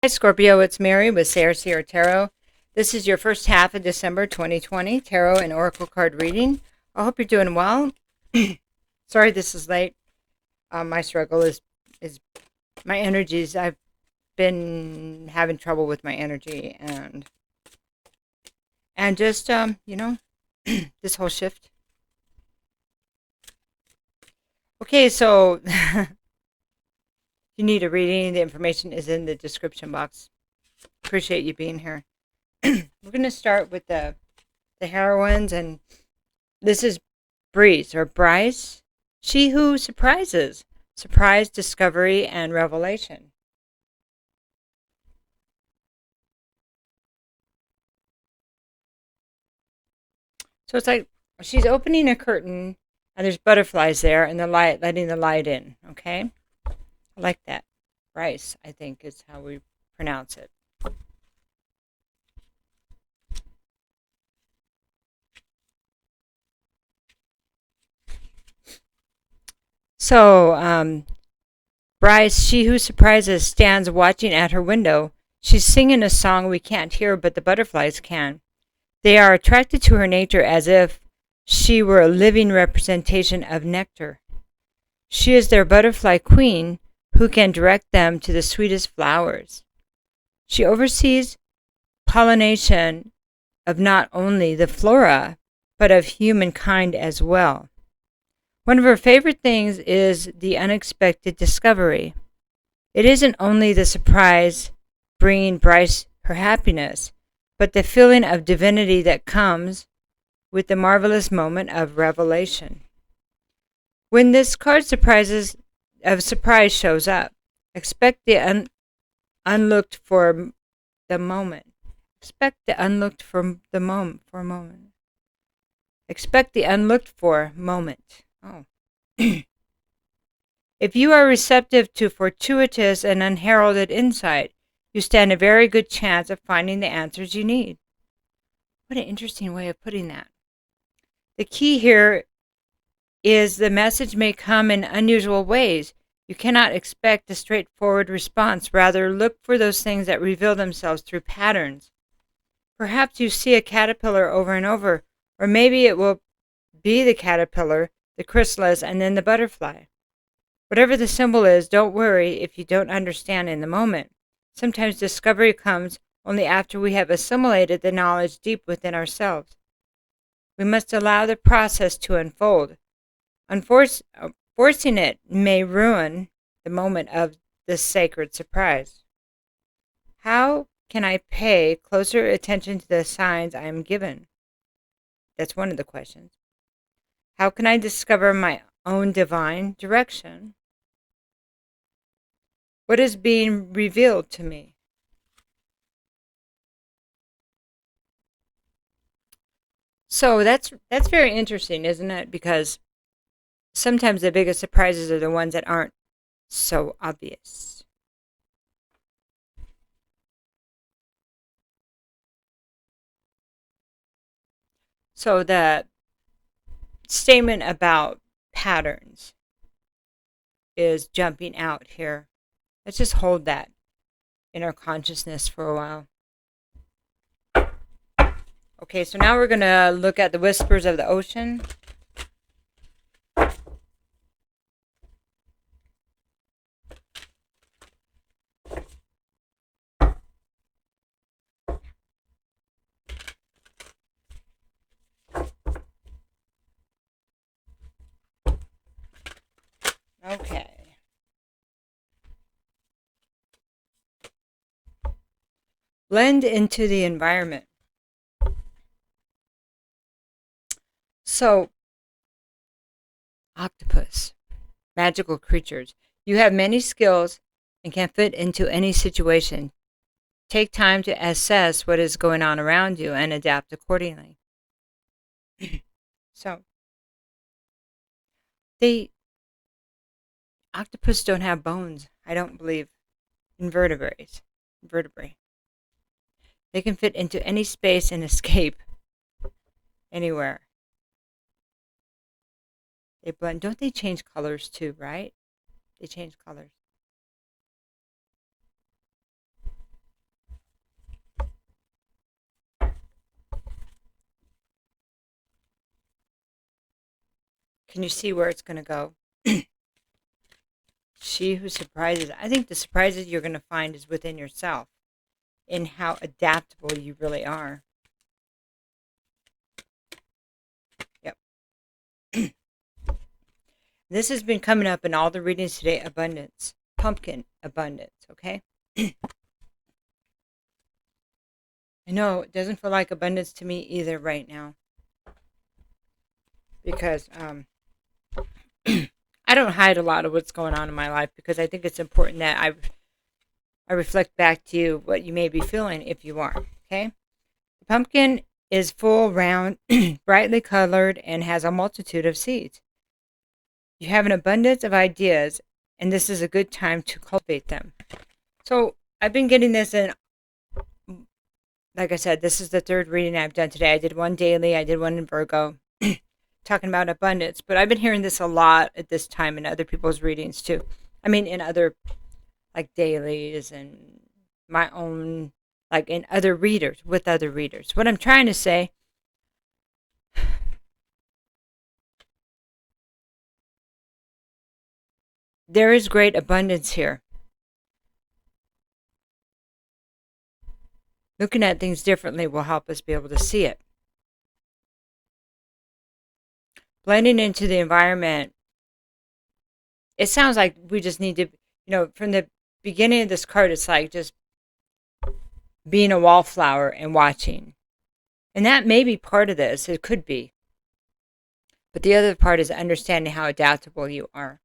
Hi Scorpio, it's Mary with SayreSeer Tarot. This is your first half of December 2020 Tarot and Oracle card reading. I hope you're doing well. Sorry this is late. My struggle is my energies. I've been having trouble with my energy and just this whole shift. Okay, so if you need a reading, the information is in the description box. Appreciate you being here. We're going to start with the heroines, and this is Bryce, she who surprises, surprise, discovery, and revelation. So it's like she's opening a curtain, and there's butterflies there, and the light, letting the light in. Okay, I like that. Bryce, I think is how we pronounce it. So, Bryce, she who surprises, stands watching at her window. She's singing a song we can't hear, but the butterflies can. They are attracted to her nature as if she were a living representation of nectar. She is their butterfly queen who can direct them to the sweetest flowers. She oversees pollination of not only the flora, but of humankind as well. One of her favorite things is the unexpected discovery. It isn't only the surprise bringing Bryce her happiness, but the feeling of divinity that comes with the marvelous moment of revelation. When this card surprise shows up, expect the unlooked for the moment. Expect the unlooked for the moment for a moment. Expect the unlooked for moment. Oh. If you are receptive to fortuitous and unheralded insight, you stand a very good chance of finding the answers you need. What an interesting way of putting that. The key here is the message may come in unusual ways. You cannot expect a straightforward response. Rather, look for those things that reveal themselves through patterns. Perhaps you see a caterpillar over and over, or maybe it will be the caterpillar, the chrysalis, and then the butterfly. Whatever the symbol is, don't worry if you don't understand in the moment. Sometimes discovery comes only after we have assimilated the knowledge deep within ourselves. We must allow the process to unfold. Forcing it may ruin the moment of the sacred surprise. How can I pay closer attention to the signs I am given? That's one of the questions. How can I discover my own divine direction? What is being revealed to me? So that's very interesting, isn't it? Because sometimes the biggest surprises are the ones that aren't so obvious. So the statement about patterns is jumping out here. Let's just hold that in our consciousness for a while. Okay, so now we're going to look at the whispers of the ocean. Okay. Blend into the environment. So, octopus, magical creatures. You have many skills and can fit into any situation. Take time to assess what is going on around you and adapt accordingly. So, octopus don't have bones, I don't believe, in vertebrae. They can fit into any space and escape anywhere. They blend. Don't they change colors too, right? They change colors. Can you see where it's going to go? She who surprises. I think the surprises you're going to find is within yourself, in how adaptable you really are. Yep. This has been coming up in all the readings today. Abundance. Pumpkin abundance. Okay? I know it doesn't feel like abundance to me either right now. Because I don't hide a lot of what's going on in my life, because I think it's important that I reflect back to you what you may be feeling if you are. Okay? The pumpkin is full, round, brightly colored, and has a multitude of seeds. You have an abundance of ideas, and this is a good time to cultivate them. So I've been getting this in, like I said, this is the third reading I've done today. I did one daily, I did one in Virgo, talking about abundance, but I've been hearing this a lot at this time in other people's readings too. I mean, in other, like, dailies and my own, like, in other readers, with other readers. What I'm trying to say, there is great abundance here. Looking at things differently will help us be able to see it. Blending into the environment, it sounds like we just need to, from the beginning of this card, it's like just being a wallflower and watching. And that may be part of this. It could be. But the other part is understanding how adaptable you are,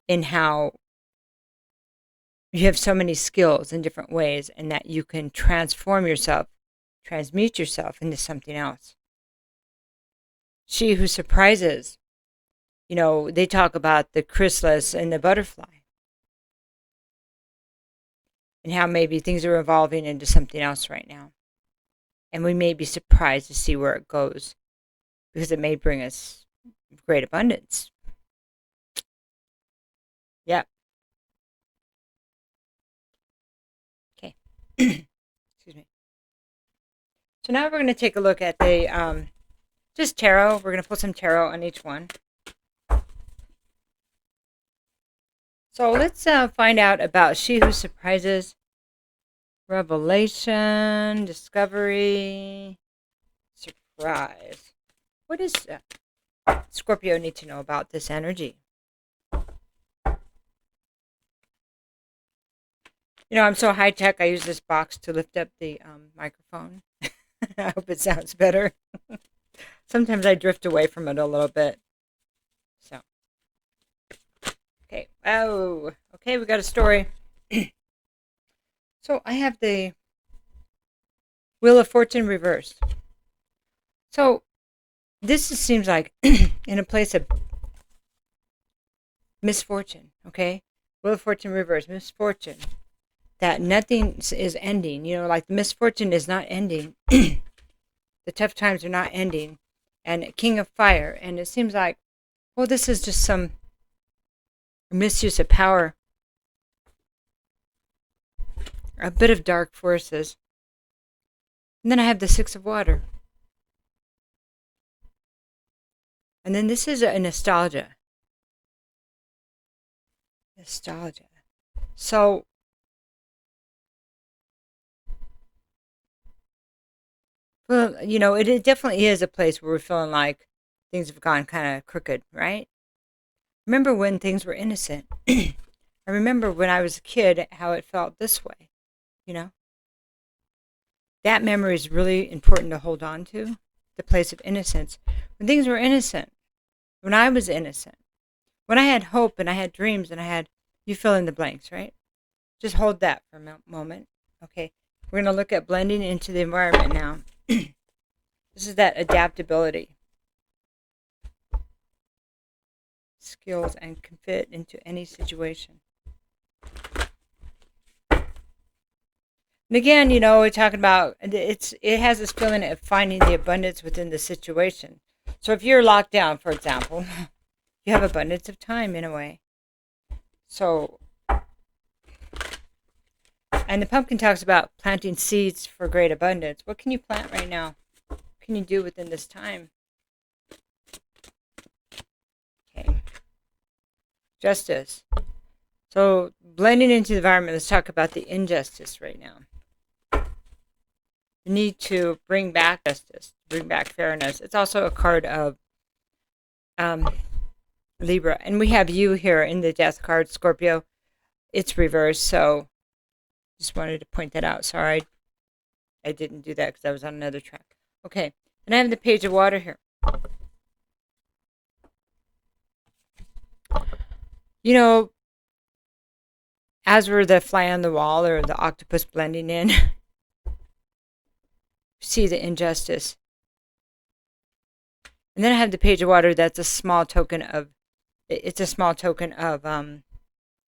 and how you have so many skills in different ways, and that you can transform yourself, transmute yourself into something else. She who surprises, they talk about the chrysalis and the butterfly, and how maybe things are evolving into something else right now. And we may be surprised to see where it goes, because it may bring us great abundance. Yep. Okay. Excuse me. So now we're going to take a look at the just tarot. We're going to pull some tarot on each one. So let's find out about she who surprises. Revelation, discovery, surprise. What is Scorpio need to know about this energy? I'm so high tech. I use this box to lift up the microphone. I hope it sounds better. Sometimes I drift away from it a little bit. So, okay. Oh, okay. We got a story. So I have the Wheel of Fortune reversed. So this seems like in a place of misfortune, okay? Wheel of Fortune reversed, misfortune. That nothing is ending, like the misfortune is not ending. The tough times are not ending. And King of Fire. And it seems like, well, this is just some misuse of power. A bit of dark forces. And then I have the Six of Water. And then this is a nostalgia. Nostalgia. So, well, it definitely is a place where we're feeling like things have gone kind of crooked, right? Remember when things were innocent? I remember when I was a kid how it felt this way, That memory is really important to hold on to, the place of innocence. When things were innocent, when I was innocent, when I had hope and I had dreams and I had, you fill in the blanks, right? Just hold that for a moment. Okay, we're going to look at blending into the environment now. This is that adaptability. Skills and can fit into any situation. And again, we're talking about, it has this feeling of finding the abundance within the situation. So if you're locked down, for example, you have abundance of time in a way. So, and the pumpkin talks about planting seeds for great abundance. What can you plant right now? What can you do within this time? Justice. So blending into the environment, let's talk about the injustice right now. The need to bring back justice, bring back fairness. It's also a card of Libra. And we have you here in the death card, Scorpio. It's reversed, so just wanted to point that out. Sorry, I didn't do that because I was on another track. Okay, and I have the Page of Water here. You know, as we're the fly on the wall or the octopus blending in, see the injustice. And then I have the Page of Water. That's a small token of, it's a small token of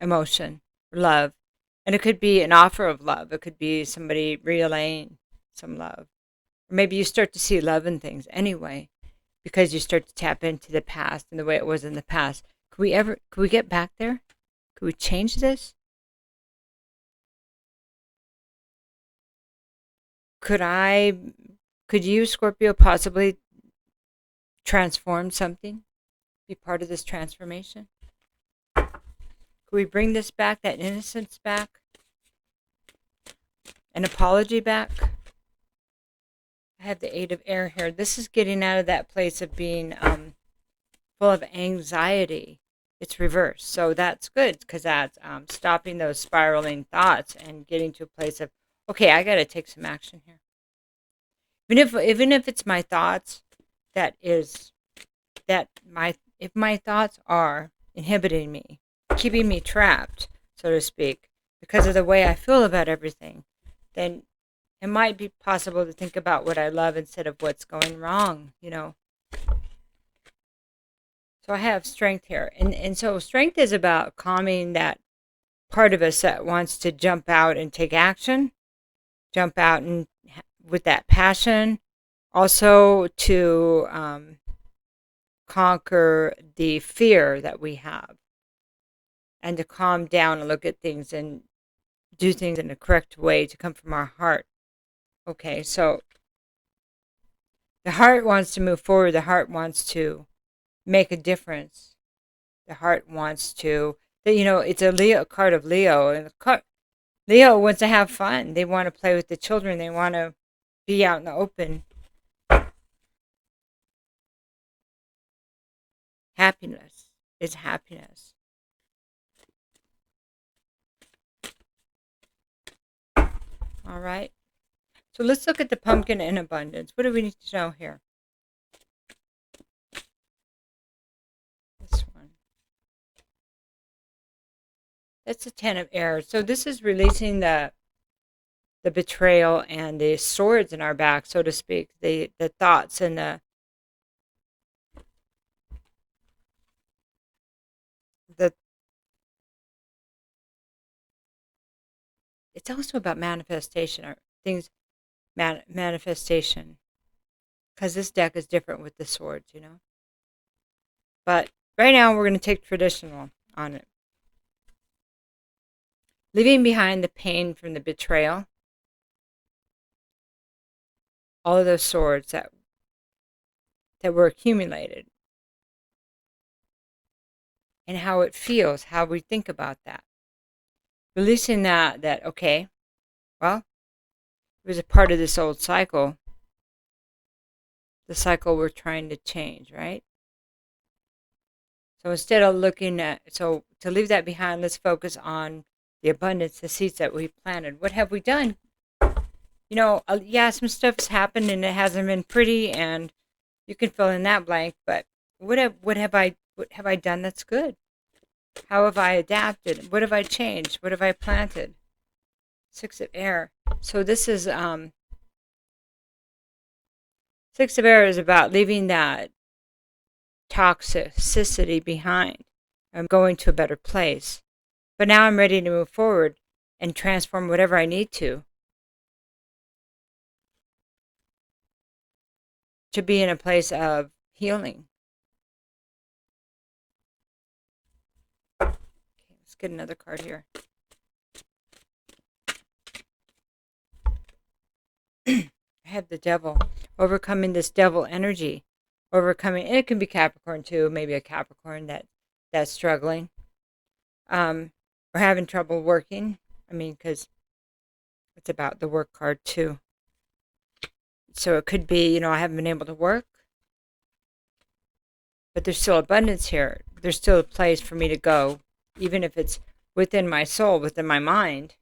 emotion, love. And it could be an offer of love. It could be somebody relaying some love. Or maybe you start to see love in things anyway, because you start to tap into the past and the way it was in the past. Could we get back there? Could we change this? Could you, Scorpio, possibly transform something? Be part of this transformation? Could we bring this back, that innocence back? An apology back? I have the Eight of Air here. This is getting out of that place of being full of anxiety. It's reversed. So that's good because that's stopping those spiraling thoughts and getting to a place of, okay, I got to take some action here. Even if it's my thoughts, if my thoughts are inhibiting me, keeping me trapped, so to speak, because of the way I feel about everything, then it might be possible to think about what I love instead of what's going wrong, you know. So I have strength here. And so strength is about calming that part of us that wants to jump out and take action, jump out and with that passion, also to conquer the fear that we have, and to calm down and look at things and do things in the correct way to come from our heart. Okay, so the heart wants to move forward. The heart wants to make a difference. The heart wants to, you know, it's a card of Leo, and Leo wants to have fun. They want to play with the children. They want to be out in the open. Happiness is happiness. All right. So let's look at the pumpkin in abundance. What do we need to know here? This one. That's the Ten of Air. So this is releasing the betrayal and the swords in our back, so to speak. The thoughts and the it's also about manifestation, or things manifestation, because this deck is different with the swords, you know. But right now we're going to take traditional on it. Leaving behind the pain from the betrayal, all of those swords that were accumulated, and how it feels, how we think about that. Releasing that okay, well, it was a part of this old cycle, the cycle we're trying to change, right? So instead of to leave that behind, let's focus on the abundance, the seeds that we planted. What have we done? You know, yeah, some stuff's happened and it hasn't been pretty, and you can fill in that blank, but what have I done that's good? How have I adapted? What have I changed? What have I planted? Six of Air. So this is Six of Air is about leaving that toxicity behind. I'm going to a better place. But now I'm ready to move forward and transform whatever I need to be in a place of healing. Let's get another card here. I have the Devil. Overcoming this devil energy. And it can be Capricorn too, maybe a Capricorn that's struggling. or having trouble working. I mean, because it's about the work card too. So it could be, I haven't been able to work, but there's still abundance here. There's still a place for me to go, even if it's within my soul, within my mind,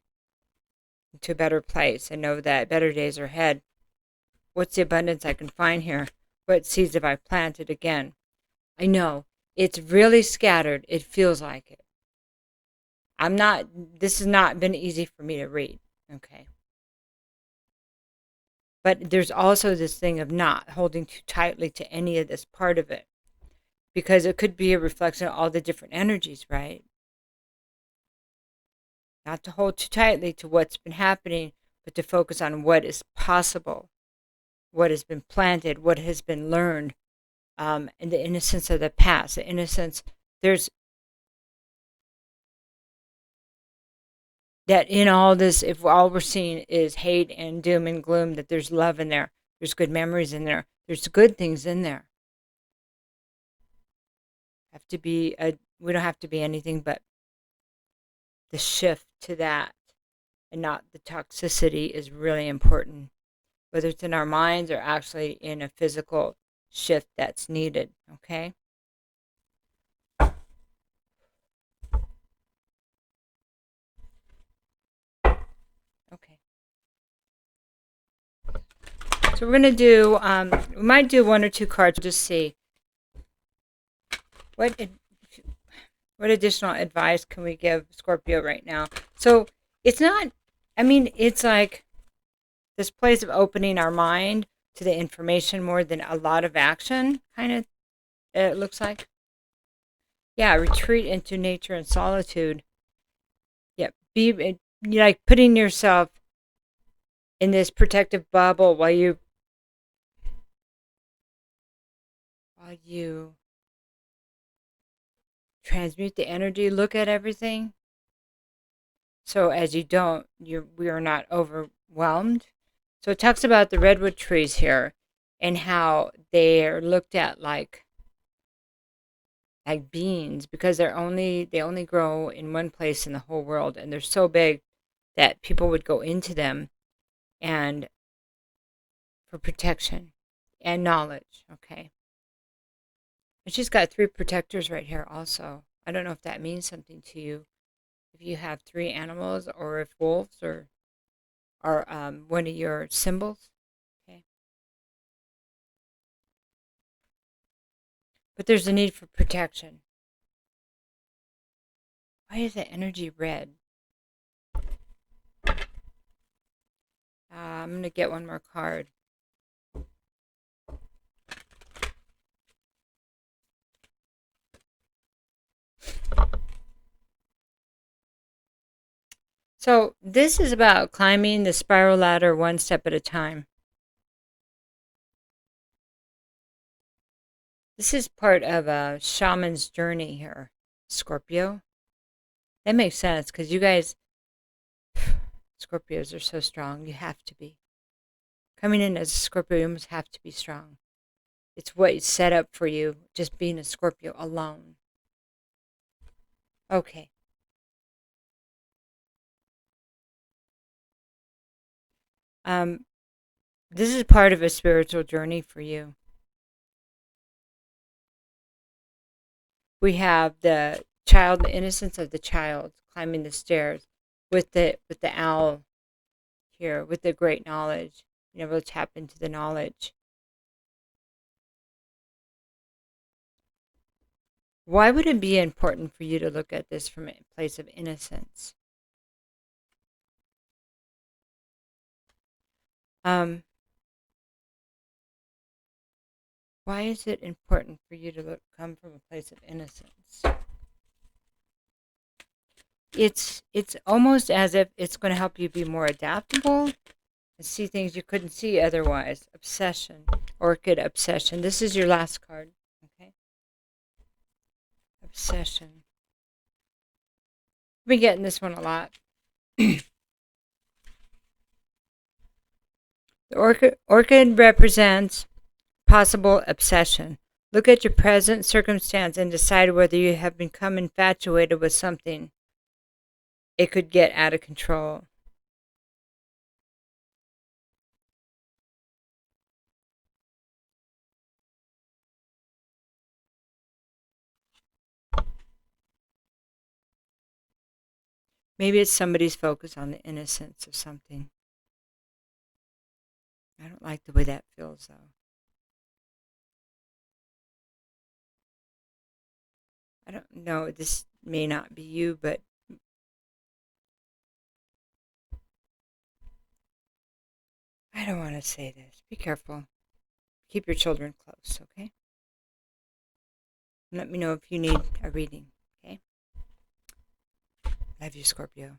to a better place. I know that better days are ahead. What's the abundance I can find here? What seeds have I planted again? I know it's really scattered. It feels like it. This has not been easy for me to read. Okay. But there's also this thing of not holding too tightly to any of this part of it, because it could be a reflection of all the different energies, right? Not to hold too tightly to what's been happening, but to focus on what is possible, what has been planted, what has been learned, and the innocence of the past. The innocence, there's that in all this, if all we're seeing is hate and doom and gloom, that there's love in there, there's good memories in there, there's good things in there. We don't have to be anything but the shift to that, and not the toxicity, is really important, whether it's in our minds or actually in a physical shift that's needed. Okay. Okay. So we're going to do, we might do one or two cards, just see what additional advice can we give Scorpio right now. So it's not, it's like this place of opening our mind to the information more than a lot of action, kind of, it looks like. Yeah, retreat into nature and solitude. Yeah, be like putting yourself in this protective bubble while you transmute the energy, look at everything. So as we are not overwhelmed. So it talks about the redwood trees here and how they are looked at like beans, because they only grow in one place in the whole world, and they're so big that people would go into them and for protection and knowledge. Okay. And she's got 3 protectors right here also. I don't know if that means something to you, if you have 3 animals, or if wolves are one of your symbols. Okay. But there's a need for protection. Why is the energy red? I'm going to get one more card. So this is about climbing the spiral ladder one step at a time. This is part of a shaman's journey here, Scorpio. That makes sense, because you guys, Scorpios, are so strong. You have to be. Coming in as a Scorpio, you almost have to be strong. It's what is set up for you, just being a Scorpio alone. Okay. This is part of a spiritual journey for you. We have the child, the innocence of the child, climbing the stairs with the owl here, with the great knowledge. You know, we'll tap into the knowledge. Why would it be important for you to look at this from a place of innocence? Why is it important for you to come from a place of innocence? It's almost as if it's going to help you be more adaptable and see things you couldn't see otherwise. Obsession, orchid obsession. This is your last card. Okay. Obsession. I've been getting this one a lot. The orchid represents possible obsession. Look at your present circumstance and decide whether you have become infatuated with something it could get out of control. Maybe it's somebody's focus on the innocence of something. I don't like the way that feels, though. I don't know. This may not be you, but I don't want to say this. Be careful. Keep your children close, okay? Let me know if you need a reading, okay? Love you, Scorpio.